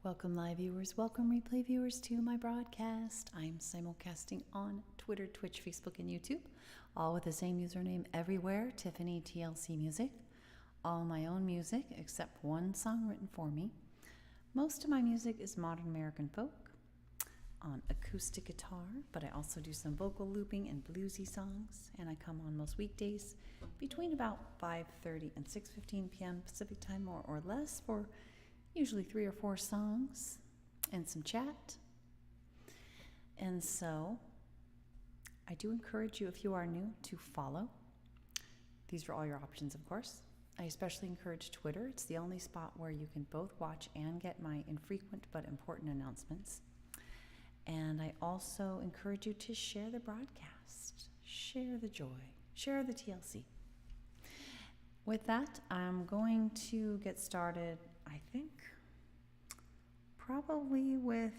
Welcome, live viewers. Welcome, replay viewers, to my broadcast. I'm simulcasting on Twitter, Twitch, Facebook, and YouTube, all with the same username everywhere, Tiffany TLC Music. All my own music, except one song written for me. Most of my music is modern American folk on acoustic guitar, but I also do some vocal looping and bluesy songs, and I come on most weekdays between about 5:30 and 6:15 p.m. Pacific time, more or less, for usually 3 or 4 songs and some chat. And so I do encourage you, if you are new, to follow. These are all your options, of course. I especially encourage Twitter. It's the only spot where you can both watch and get my infrequent but important announcements. And I also encourage you to share the broadcast, share the joy, share the TLC. With that, I'm going to get started, I think, probably with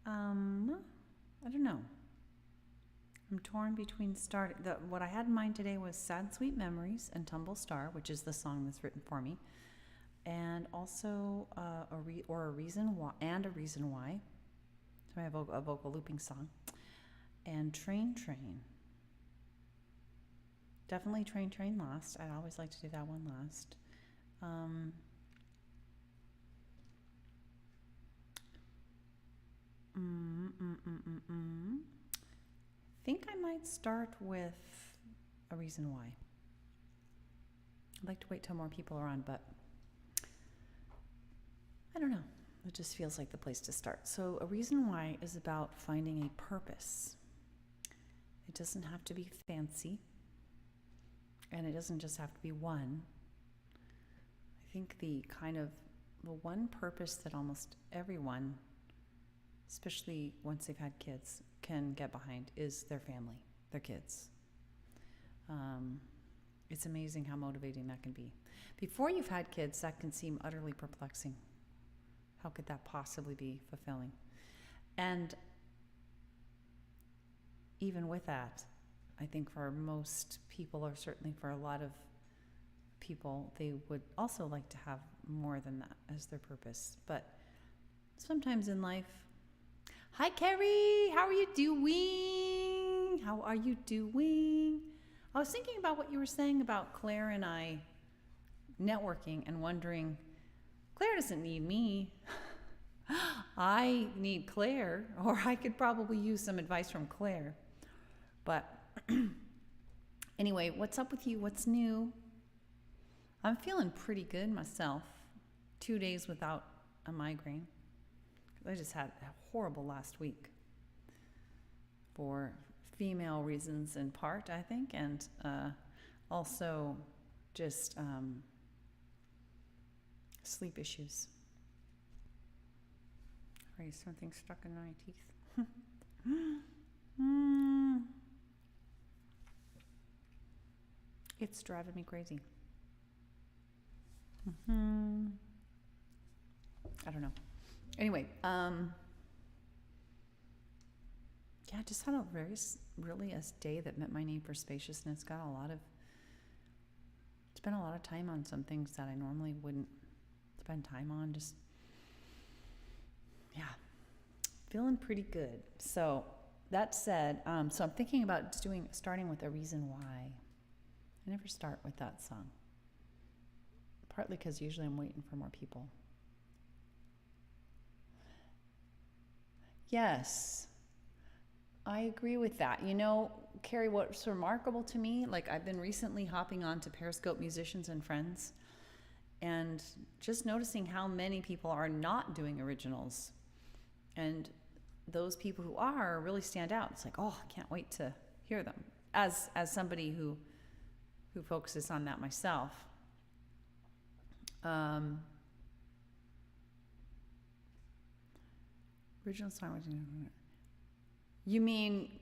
I don't know. I'm torn between what I had in mind today was Sad Sweet Memories and Tumble Star, which is the song that's written for me, and also a reason why. So I have a vocal looping song, and Train. Definitely Train last. I'd always like to do that one last. I think I might start with A Reason Why. I'd like to wait till more people are on, but I don't know. It just feels like the place to start. So A Reason Why is about finding a purpose. It doesn't have to be fancy. And it doesn't just have to be one. I think the one purpose that almost everyone, especially once they've had kids, can get behind is their family, their kids. It's amazing how motivating that can be. Before you've had kids, that can seem utterly perplexing. How could that possibly be fulfilling? And even with that, I think for most people, or certainly for a lot of people, they would also like to have more than that as their purpose. But sometimes in life, hi Carrie, how are you doing? How are you doing? I was thinking about what you were saying about Claire and I networking and wondering, Claire doesn't need me. I need Claire, or I could probably use some advice from Claire. But anyway, what's up with you? What's new? I'm feeling pretty good myself. 2 days without a migraine. I just had a horrible last week for female reasons in part, I think, and also just sleep issues. Sorry, something stuck in my teeth. It's driving me crazy. I don't know. Anyway, yeah, just had a really a day that met my need for spaciousness. Spent a lot of time on some things that I normally wouldn't spend time on. Just, yeah, feeling pretty good. So that said, so I'm thinking about starting with A Reason Why. I never start with that song. Partly because usually I'm waiting for more people. Yes, I agree with that. You know, Carrie, what's remarkable to me, like I've been recently hopping on to Periscope Musicians and Friends and just noticing how many people are not doing originals. And those people who are really stand out. It's like, oh, I can't wait to hear them. As somebody who focuses on that myself. Original song. You mean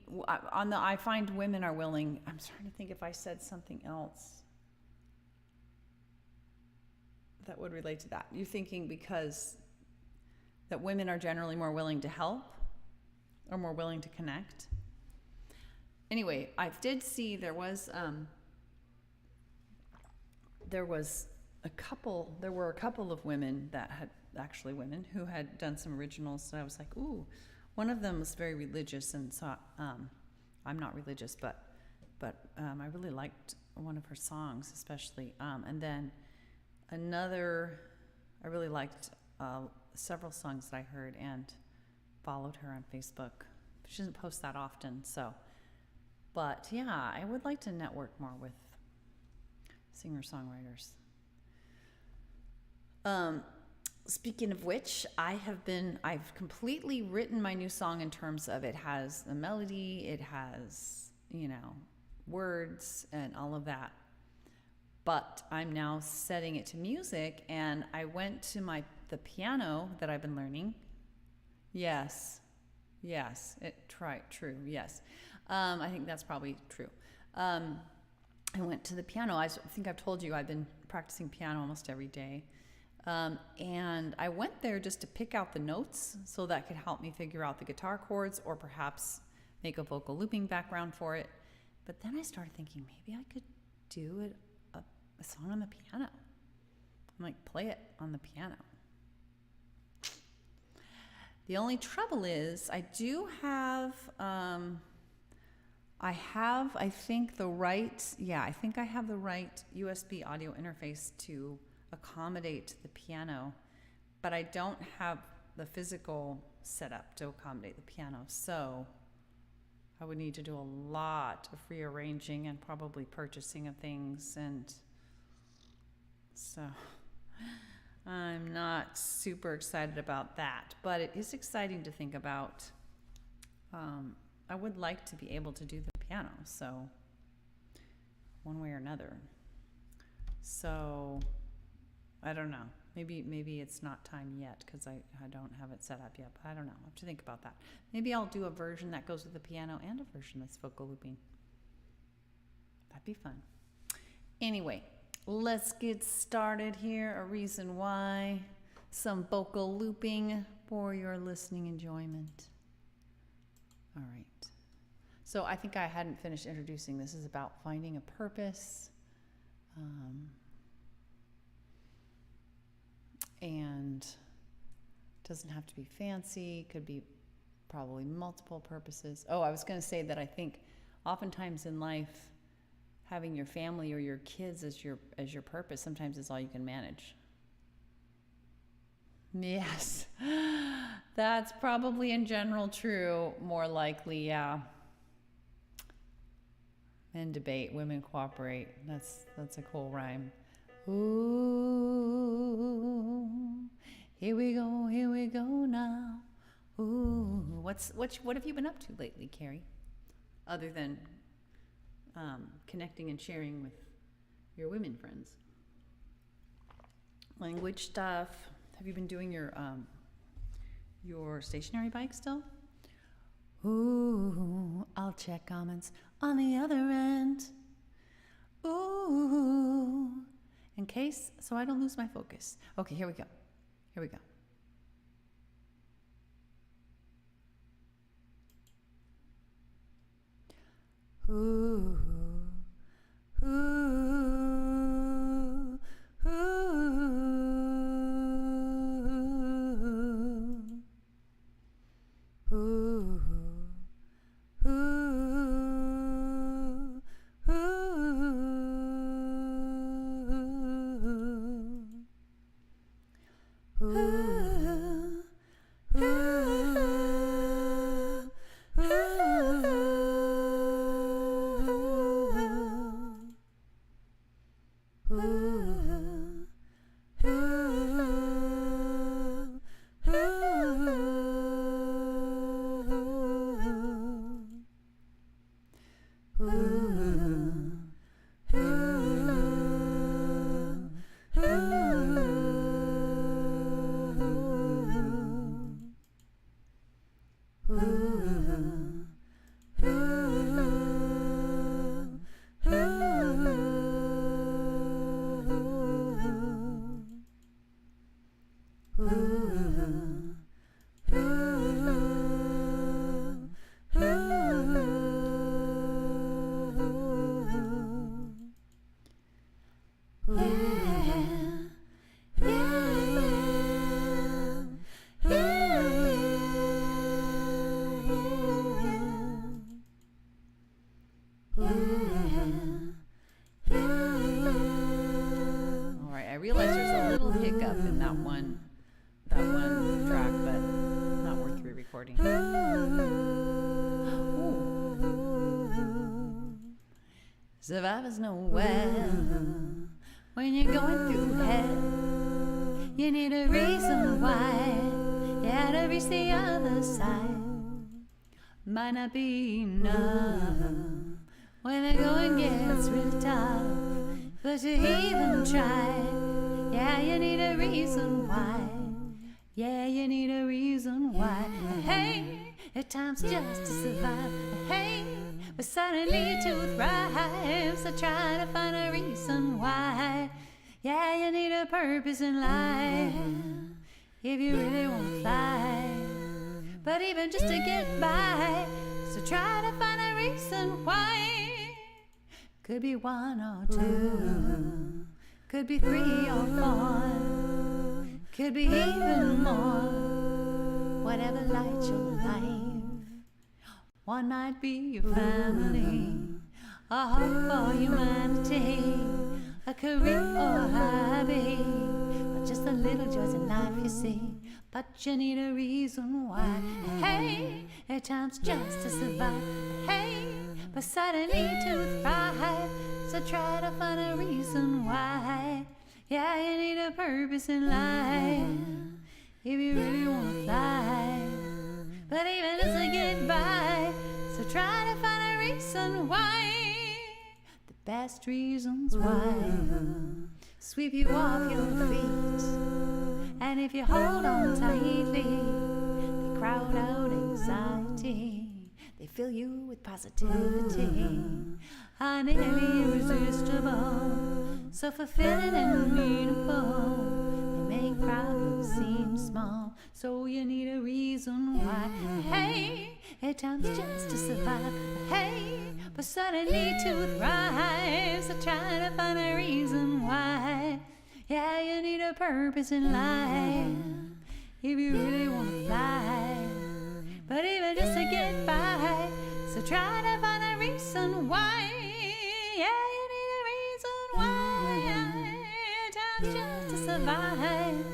on the I find women are willing. I'm trying to think if I said something else that would relate to that. You're thinking because that women are generally more willing to help or more willing to connect. Anyway, I did see there was there were a couple of women that had, actually women, who had done some originals. So I was like, ooh, one of them was very religious. And so I'm not religious, but I really liked one of her songs, especially. And then another, I really liked several songs that I heard and followed her on Facebook. She doesn't post that often, so. But yeah, I would like to network more with singer-songwriters. Speaking of which, I've completely written my new song in terms of it has a melody, it has, words and all of that. But I'm now setting it to music, and I went to the piano that I've been learning. Yes, true, yes. I think that's probably true. I went to the piano. I think I've told you I've been practicing piano almost every day. And I went there just to pick out the notes so that could help me figure out the guitar chords or perhaps make a vocal looping background for it. But then I started thinking maybe I could do a song on the piano. I'm like, play it on the piano. The only trouble is I do have, I think I have the right USB audio interface to accommodate the piano, but I don't have the physical setup to accommodate the piano. So I would need to do a lot of rearranging and probably purchasing of things. And so I'm not super excited about that, but it is exciting to think about. I would like to be able to do the piano, so one way or another. So I don't know. Maybe it's not time yet because I don't have it set up yet, but I don't know. I have to think about that. Maybe I'll do a version that goes with the piano and a version that's vocal looping. That'd be fun. Anyway, let's get started here. A reason why. Some vocal looping for your listening enjoyment. All right. So I think I hadn't finished introducing. This is about finding a purpose. And doesn't have to be fancy. Could be probably multiple purposes. Oh, I was going to say that I think oftentimes in life, having your family or your kids as your purpose sometimes is all you can manage. Yes, that's probably in general true. More likely, yeah. Men debate, women cooperate. That's a cool rhyme. Ooh, here we go now. Ooh, what have you been up to lately, Carrie? Other than connecting and sharing with your women friends. Language stuff. Have you been doing your stationary bike still? Ooh, I'll check comments on the other end. Ooh, in case, so I don't lose my focus. Okay, here we go. Ooh, ooh, ooh, ooh, little hiccup in that one track, but not worth re-recording. Survivors know well when you're going through hell, you need a reason why you had to reach the other side. Might not be enough when the going gets real tough, but you even try. Yeah, you need a reason why. Yeah, you need a reason why. Hey, at times just to survive. Hey, but suddenly to thrive. So try to find a reason why. Yeah, you need a purpose in life if you really want to fly. But even just to get by, so try to find a reason why. Could be one or two, could be 3 or 4, could be even more. Whatever lights your life. One might be your family, a hope for humanity, a career or a hobby, or just the little joys in life you see. But you need a reason why. Hey, at times just to survive. Hey, but suddenly to thrive. So try to find a reason why. Yeah, you need a purpose in life if you really want to fly. But even just to get by, so try to find a reason why. The best reasons why sweep you off your feet. And if you hold on tightly, they crowd out anxiety. They fill you with positivity, are nearly irresistible, so fulfilling and meaningful. They make problems seem small, so you need a reason why. Hey, at times just to survive. Hey, but suddenly to thrive. So try to find a reason why. Yeah, you need a purpose in life if you really want to fly. But even just to get by, so try to find a reason why. Yeah, you need a reason why. Times just to survive,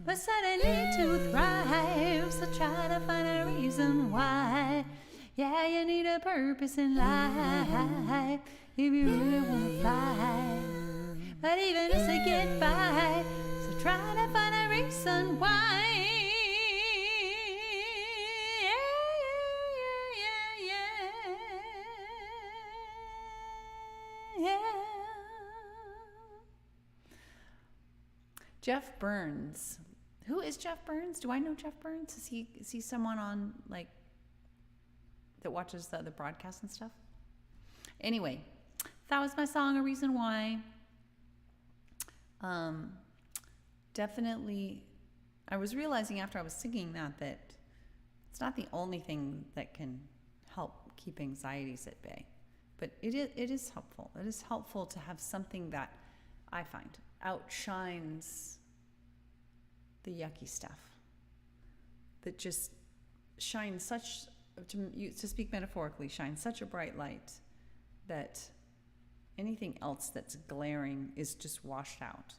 but suddenly to thrive. So try to find a reason why. Yeah, you need a purpose in life if you really want to fly. But even just to get by, so try to find a reason why. Yeah. Jeff Burns. Who is Jeff Burns? Do I know Jeff Burns? Is he someone on like that watches the broadcasts and stuff? Anyway, that was my song, A Reason Why. Definitely, I was realizing after I was singing that it's not the only thing that can help keep anxieties at bay, but it is helpful. It is helpful to have something that I find outshines the yucky stuff, that just shines such, to speak metaphorically, shines such a bright light that anything else that's glaring is just washed out.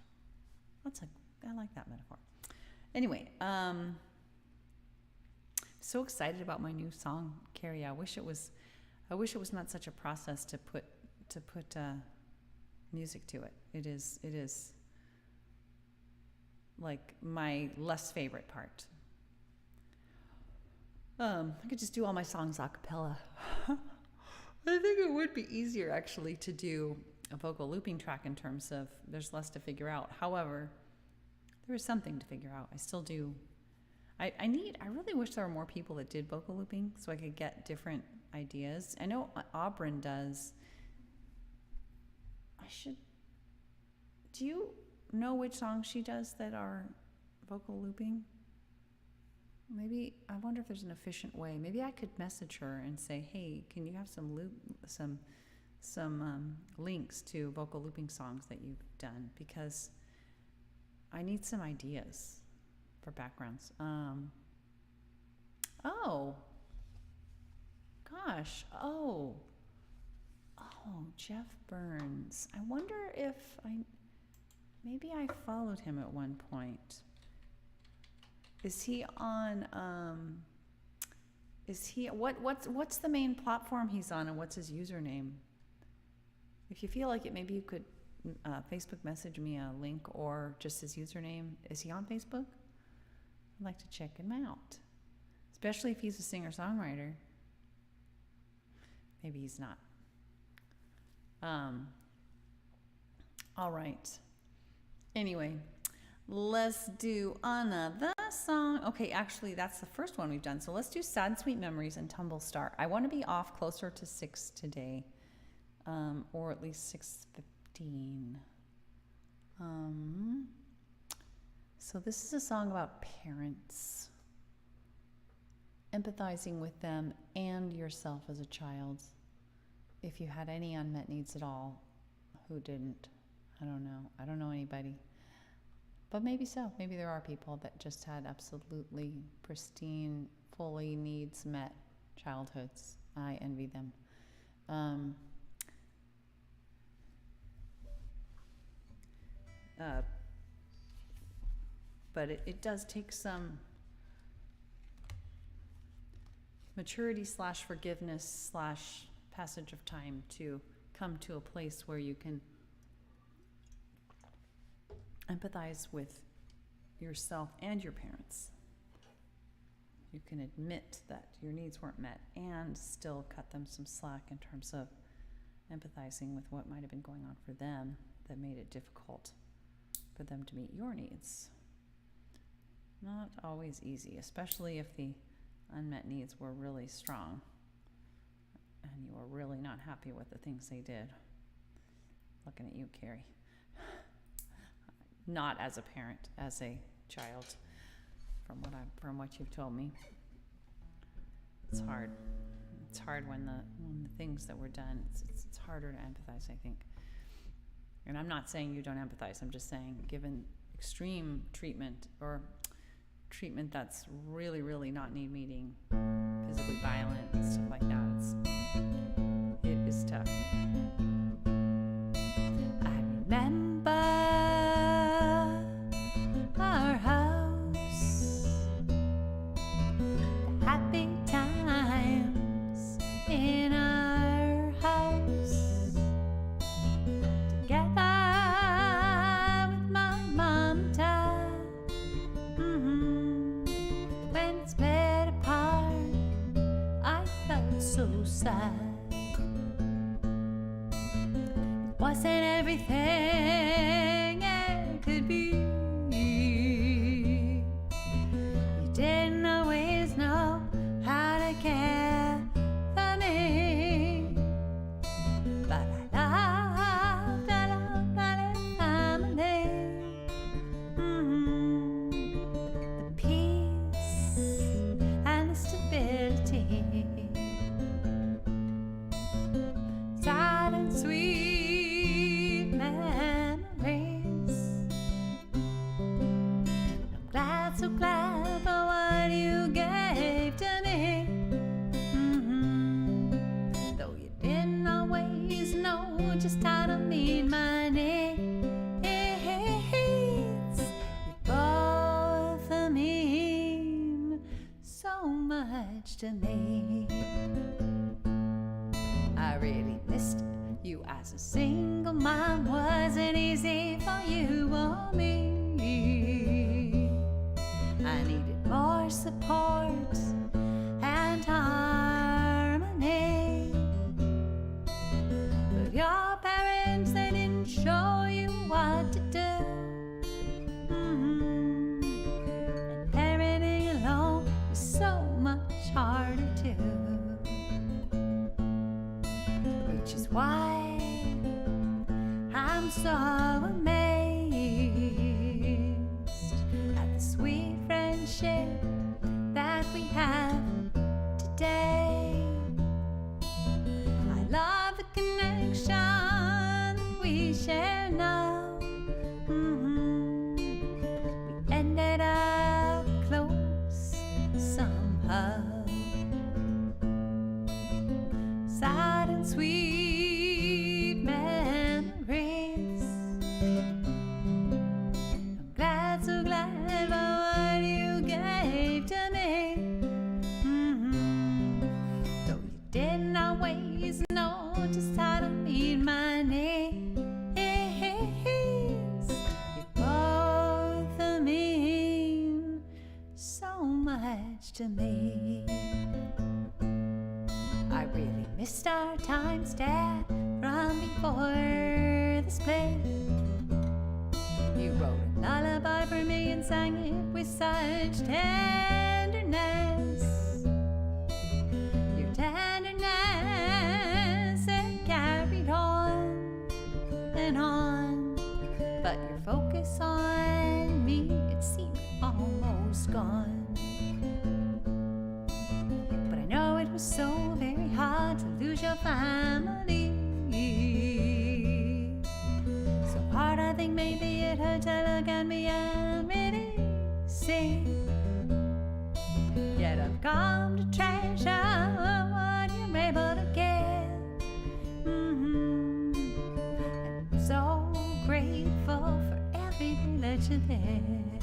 I like that metaphor. Anyway, so excited about my new song, Carrie. I wish it was not such a process to put music to it. It is like my less favorite part. I could just do all my songs a cappella. I think it would be easier actually to do a vocal looping track in terms of there's less to figure out. However, there is something to figure out. I still do. I really wish there were more people that did vocal looping so I could get different ideas. I know Aubryn does. Do you know which songs she does that are vocal looping? Maybe, I wonder if there's an efficient way. Maybe I could message her and say, hey, can you have some links to vocal looping songs that you've done? Because I need some ideas for backgrounds. Oh, gosh. Oh, Jeff Burns. I wonder if Maybe I followed him at one point. Is he on, what's the main platform he's on, and what's his username? If you feel like it, maybe you could Facebook message me a link or just his username. Is he on Facebook? I'd like to check him out, especially if he's a singer-songwriter. Maybe he's not. All right. Anyway, let's do another song. Okay, actually, that's the first one we've done. So let's do Sad and Sweet Memories and Tumble Star. I want to be off closer to 6 today, or at least 6:15. So this is a song about parents, empathizing with them and yourself as a child. If you had any unmet needs at all, who didn't? I don't know. I don't know anybody. But maybe so. Maybe there are people that just had absolutely pristine, fully needs met childhoods. I envy them. But it does take some maturity / forgiveness / passage of time to come to a place where you can empathize with yourself and your parents. You can admit that your needs weren't met and still cut them some slack in terms of empathizing with what might have been going on for them that made it difficult for them to meet your needs. Not always easy, especially if the unmet needs were really strong and you were really not happy with the things they did. Looking at you, Carrie. Not as a parent, as a child, from what you've told me. It's hard. It's hard when the things that were done. It's harder to empathize, I think. And I'm not saying you don't empathize. I'm just saying, given extreme treatment or treatment that's really, really not need meeting, physically violent and stuff like that, it is tough. I remember our house, the happy times in our house, together with my mom and dad. When it's split apart, I felt so sad. It wasn't everything it could be. You didn't always know how to care for me, but I loved our family. The peace and the stability, sad and sweet memories. I'm glad, so glad for what you gave to me. Though you didn't always know just how to meet my needs, you both mean so much to me. I really missed you as a single mom. Wasn't easy for you or me. I needed more support and harmony. But your parents, they didn't show you what to do. And parenting alone is so much harder too. Which is why I'm so amazed at the sweet friendship that we have today. I love the connection that we share now. We ended up close somehow. Sad and sweet memories. for this play. You wrote a lullaby for me and sang it with such tenderness. Your tenderness, it carried on and on, but your focus on me, it seemed almost gone. But I know it was so very hard to lose your family. So hard, I think maybe it hurt to look at me and really see. Yet I've come to treasure what you're able to give. And I'm so grateful for every day that you live.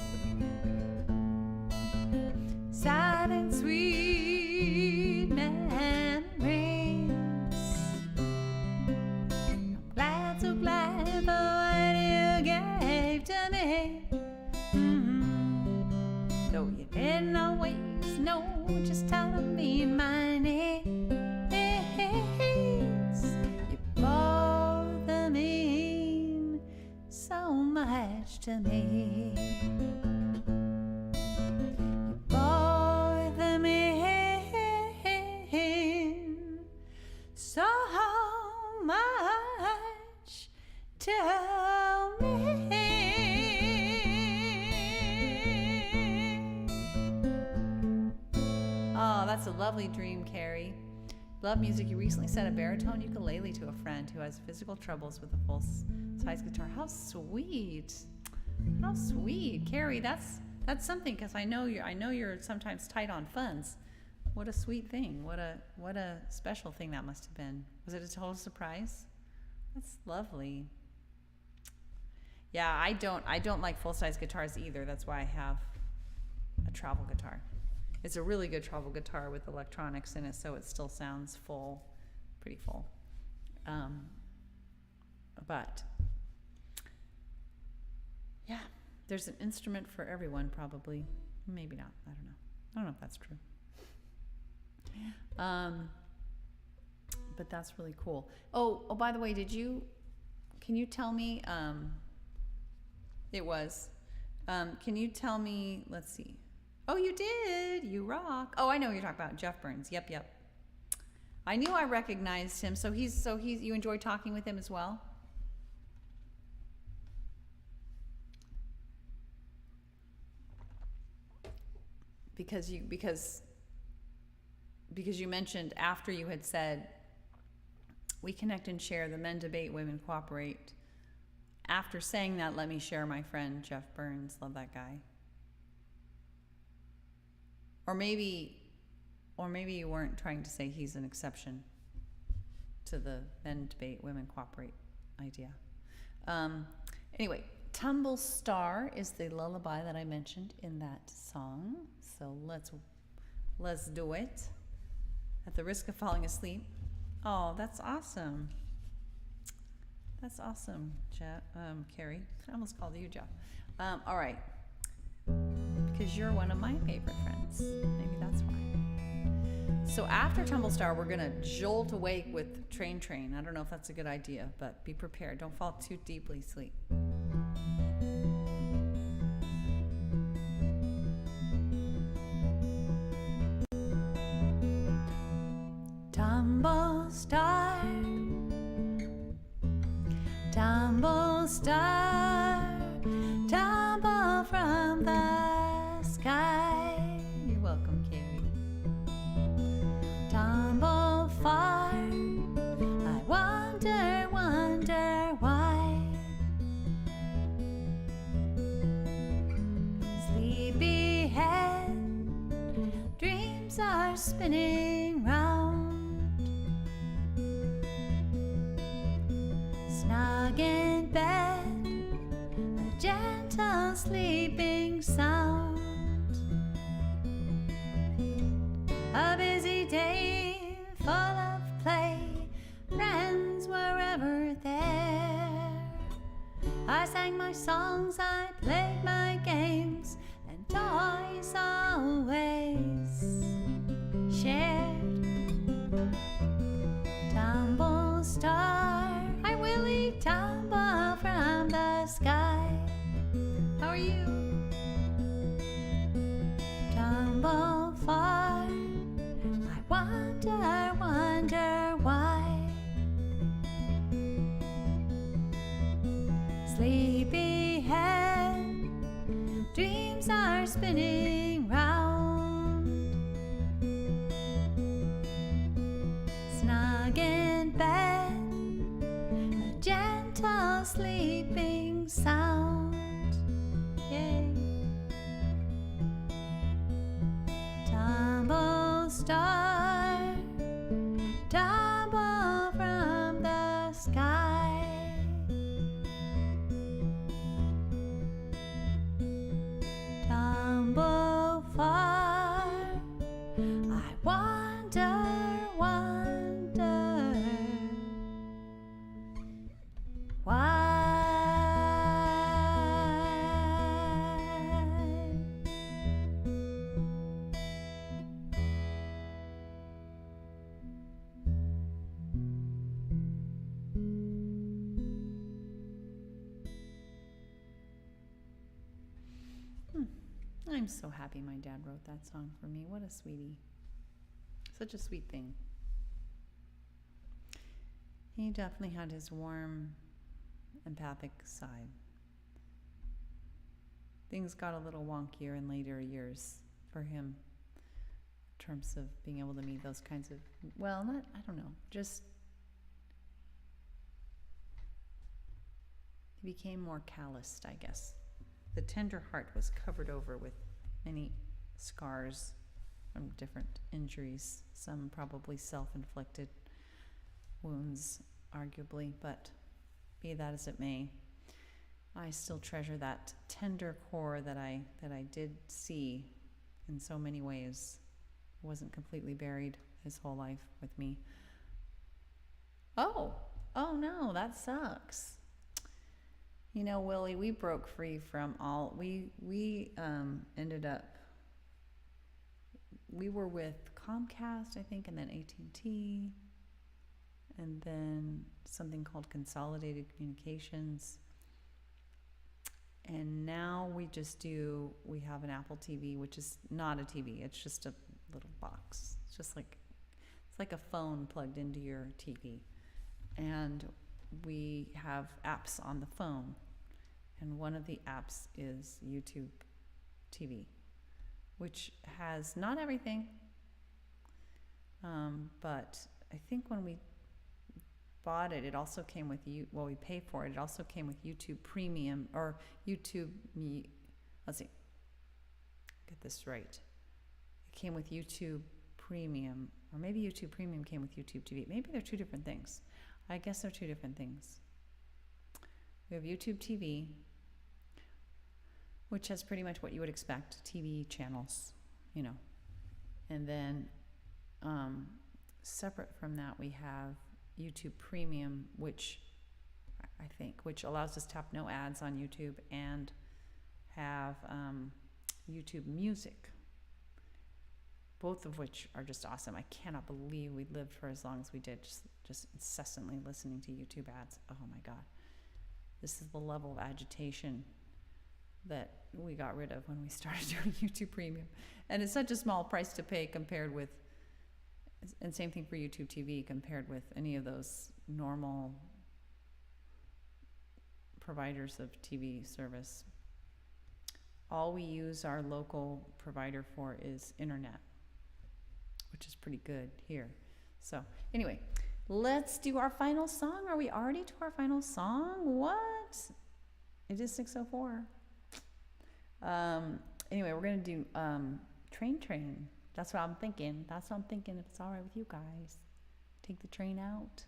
Sad and sweet memories. I'm glad, so glad for what you gave to me. Though you didn't always know just how to meet my needs. You both mean so much to me. You both mean so much to me. Oh, that's a lovely dream, Carrie. Love music. You recently set a baritone ukulele to a friend who has physical troubles with a full-size guitar. How sweet! How sweet, Carrie. That's something, because I know you're sometimes tight on funds. What a sweet thing. What a special thing that must have been. Was it a total surprise? That's lovely. Yeah, I don't like full-size guitars either. That's why I have a travel guitar. It's a really good travel guitar with electronics in it, so it still sounds full, pretty full. But yeah, there's an instrument for everyone, probably. Maybe not. I don't know if that's true. But that's really cool. Oh, by the way, can you tell me, can you tell me, let's see. Oh, you did. You rock. Oh, I know what you're talking about. Jeff Burns. Yep. I knew I recognized him. So you enjoy talking with him as well? Because you mentioned after you had said, we connect and share, the men debate, women cooperate. After saying that, let me share my friend Jeff Burns. Love that guy. Or maybe you weren't trying to say he's an exception to the men debate, women cooperate idea. Anyway, Tumble Star is the lullaby that I mentioned in that song. So let's do it. At the risk of falling asleep. Oh, that's awesome. That's awesome, Carrie. I almost called you Jeff. All right. Because you're one of my favorite friends. Maybe that's why. So after Tumble Star, we're going to jolt awake with Train. I don't know if that's a good idea, but be prepared. Don't fall too deeply asleep. Tumble Star, tumble star, tumble from the sky. You're welcome, Carrie. Tumble far, I wonder why. Sleepyhead, dreams are spinning round. Snug in bed, a gentle sleeping sound. A busy day full of play, friends were ever there. I sang my songs, I played my games, and toys always shared. Tumble Star, I will Sleepyhead, dreams are spinning round. Snug in bed, a gentle sleeping sound. Yay. Tumble star, tumble from the sky. Tumble far, I wonder, wonder why. I'm so happy my dad wrote that song for me. What a sweetie. Such a sweet thing. He definitely had his warm, empathic side. Things got a little wonkier in later years for him in terms of being able to meet those kinds of, well, not, I don't know, just he became more calloused, I guess. The tender heart was covered over with many scars from different injuries, some probably self-inflicted wounds, arguably, but be that as it may, I still treasure that tender core that I did see in so many ways. It wasn't completely buried his whole life with me. Oh no, that sucks. You know, Willie, we broke free from all, we ended up, we were with Comcast, I think, and then AT&T, and then something called Consolidated Communications. And now we have an Apple TV, which is not a TV, it's just a little box. It's like a phone plugged into your TV. And we have apps on the phone. And one of the apps is YouTube TV, which has not everything, but I think when we bought it, it also came with we paid for it. It also came with YouTube Premium or YouTube. Let's see, get this right. It came with YouTube Premium, or maybe YouTube Premium came with YouTube TV. Maybe they're two different things. I guess they're two different things. We have YouTube TV, which has pretty much what you would expect, TV channels, you know. And then separate from that, we have YouTube Premium, which allows us to have no ads on YouTube and have YouTube Music, both of which are just awesome. I cannot believe we lived for as long as we did, just incessantly listening to YouTube ads. Oh my God. This is the level of agitation that we got rid of when we started doing YouTube Premium. And it's such a small price to pay compared with, and same thing for YouTube TV, compared with any of those normal providers of TV service. All we use our local provider for is internet, which is pretty good here. So anyway, let's do our final song. Are we already to our final song? What? It is 6:04. Anyway, we're going to do Train. That's what I'm thinking. If it's all right with you guys. Take the train out.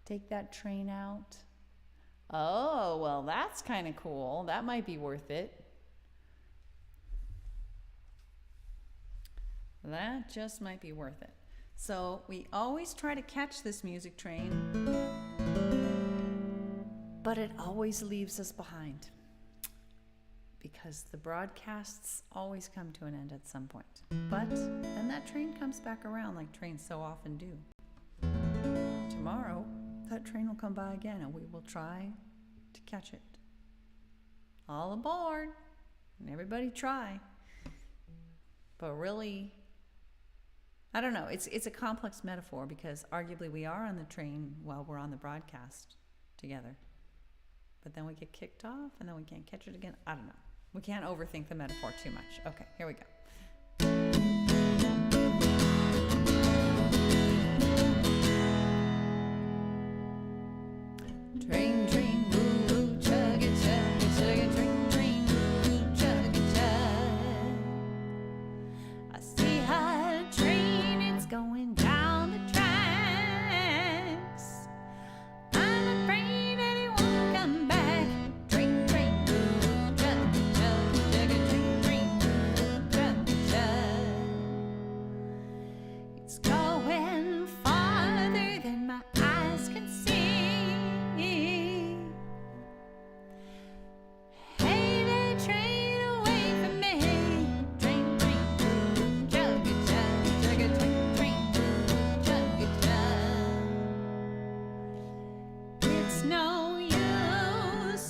Take that train out. Oh, well, that's kind of cool. That might be worth it. That just might be worth it. So we always try to catch this music train, but it always leaves us behind because the broadcasts always come to an end at some point. But then that train comes back around like trains so often do. Tomorrow, that train will come by again and we will try to catch it. All aboard, and everybody try. But really, I don't know, it's a complex metaphor because arguably we are on the train while we're on the broadcast together. but then we get kicked off and then we can't catch it again. I don't know. We can't overthink the metaphor too much. Okay, here we go. Train, train, woo, woo, chug it, train, train, woo, woo, chug it, chug. I see a train, it's going down the tracks. I'm afraid that it won't come back. Train, train, woo, woo, chug it, train, train, woo, woo, chug it, chug. It's going farther than my eyes can see.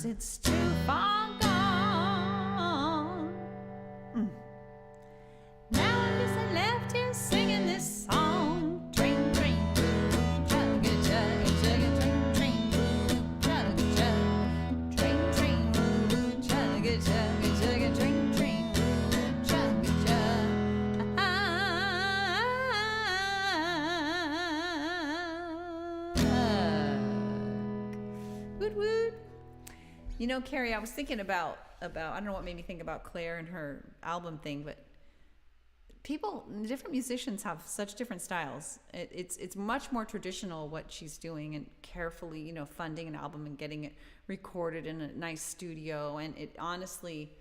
It's too far gone. Now I'm just left here singing this song. Train, train, chug it, chug it, chug it, train, train, chug it, chug. Train, train, chug it, chug it, chug it, train, train, chug it, chug. Woot woot. You know, Carrie, I was thinking about I don't know what made me think about Claire and her album thing, but different musicians have such different styles. It's much more traditional what she's doing, and carefully, you know, funding an album and getting it recorded in a nice studio. And it honestly,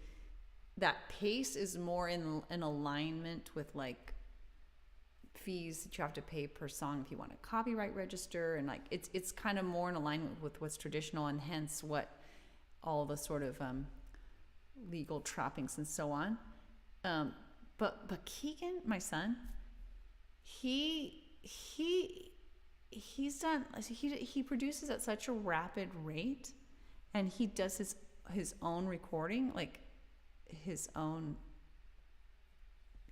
that pace is more in alignment with like fees that you have to pay per song if you want a copyright register, and like it's kind of more in alignment with what's traditional, and hence what all the sort of legal trappings and so on. But Keegan, my son, he produces at such a rapid rate, and he does his own recording, like his own.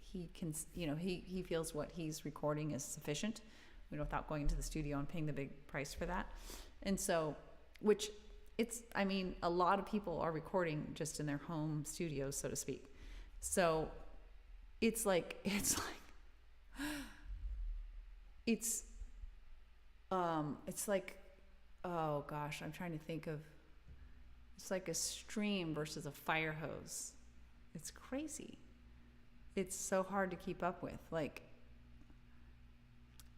He can, you know, he feels what he's recording is sufficient, you know, without going into the studio and paying the big price for that. And so, which it's, I mean, a lot of people are recording just in their home studios, so to speak. So it's like oh gosh, I'm trying to think of, it's like a stream versus a fire hose. It's crazy. It's so hard to keep up with. Like,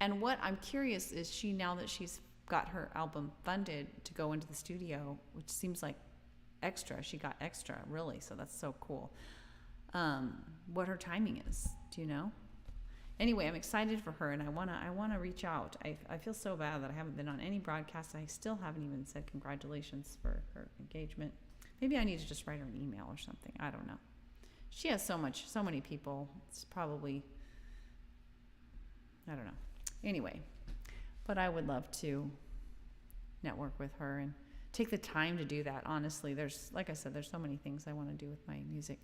and what I'm curious is, now that she's got her album funded to go into the studio, which seems like extra, she got extra, really, so that's so cool. What her timing is, do you know? Anyway, I'm excited for her, and I wanna reach out. I feel so bad that I haven't been on any broadcasts. I still haven't even said congratulations for her engagement. Maybe I need to just write her an email or something. I don't know. She has so many people. It's probably, I don't know. Anyway, but I would love to network with her and take the time to do that. Honestly, like I said, there's so many things I want to do with my music.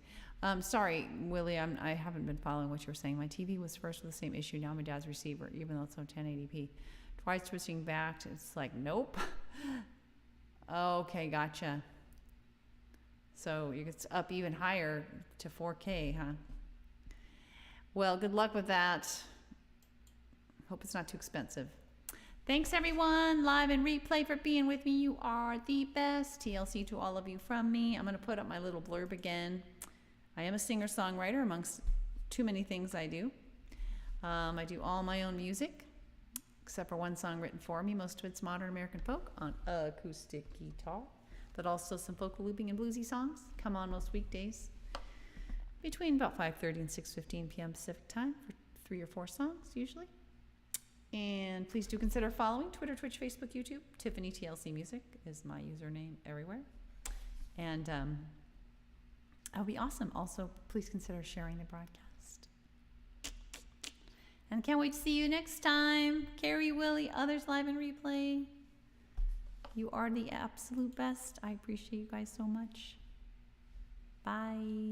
Sorry, Willie, I haven't been following what you were saying. My TV was first with the same issue. Now my dad's receiver, even though it's on 1080p. Twice switching back, it's like, nope. Okay, gotcha. So it's up even higher to 4K, huh? Well, good luck with that. Hope it's not too expensive. Thanks, everyone, live and replay, for being with me. You are the best. TLC to all of you from me. I'm going to put up my little blurb again. I am a singer-songwriter amongst too many things I do. I do all my own music, except for one song written for me. Most of it's modern American folk on acoustic guitar, but also some folk looping and bluesy songs. Come on most weekdays between about 5:30 and 6:15 p.m. Pacific time for 3 or 4 songs usually. And please do consider following Twitter, Twitch, Facebook, YouTube. Tiffany TLC Music is my username everywhere. And that would be awesome. Also, please consider sharing the broadcast. And can't wait to see you next time. Carrie, Willie, others live and replay. You are the absolute best. I appreciate you guys so much. Bye.